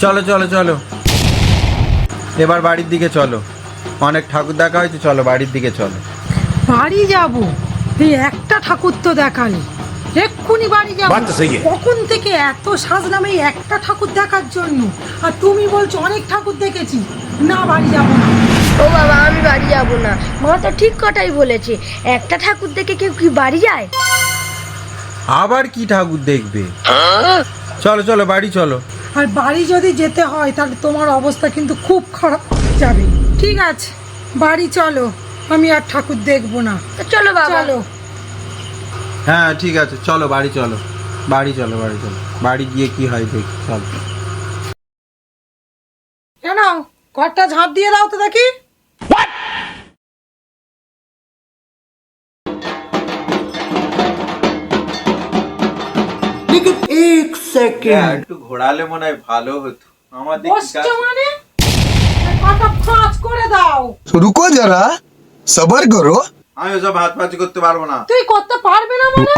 চলো চলো চলো, এবার বাড়ির দিকে চলো। অনেক ঠাকুর দেখা হয়েছে, চলো বাড়ির দিকে চলো। বাড়ি যাব? এই একটা ঠাকুর তো দেখালি, এক্ষুনি বাড়ি যাব। কখন থেকে এত সাজলাম এই একটা ঠাকুর দেখার জন্য, আর তুমি বলছো অনেক ঠাকুর দেখেছি। না, বাড়ি যাব না। ও বাবা, আমি বাড়ি যাব না। মা তো ঠিক কথাই বলেছে, একটা ঠাকুর দেখে কেউ কি বাড়ি যায়? আবার কি ঠাকুর দেখবে? চলো চলো বাড়ি চলো। আর বাড়ি যদি যেতে হয় তাহলে তোমার অবস্থা কিন্তু খুব খারাপ হয়ে যাবে। ঠিক আছে, বাড়ি চলো, আমি আর ঠাকুর দেখবো না। চলো বাবা। চলো। হ্যাঁ ঠিক আছে, চলো বাড়ি চলো, বাড়ি চলো, বাড়ি চলো, বাড়ি গিয়ে কি হয় দেখি, চলো। কেন ঘরটা ঝাঁপ দিয়ে দাও তো দেখি। হ্যাঁ, একটু ঘোরালে মনে হয় ভালো হতো আমাদের। বসছো মানে কটা ফাঁচ করে দাও। रुको जरा सबर करो। আমি ওসব হাত পাচি করতে পারবো না। তুই করতে পারবে না মানে?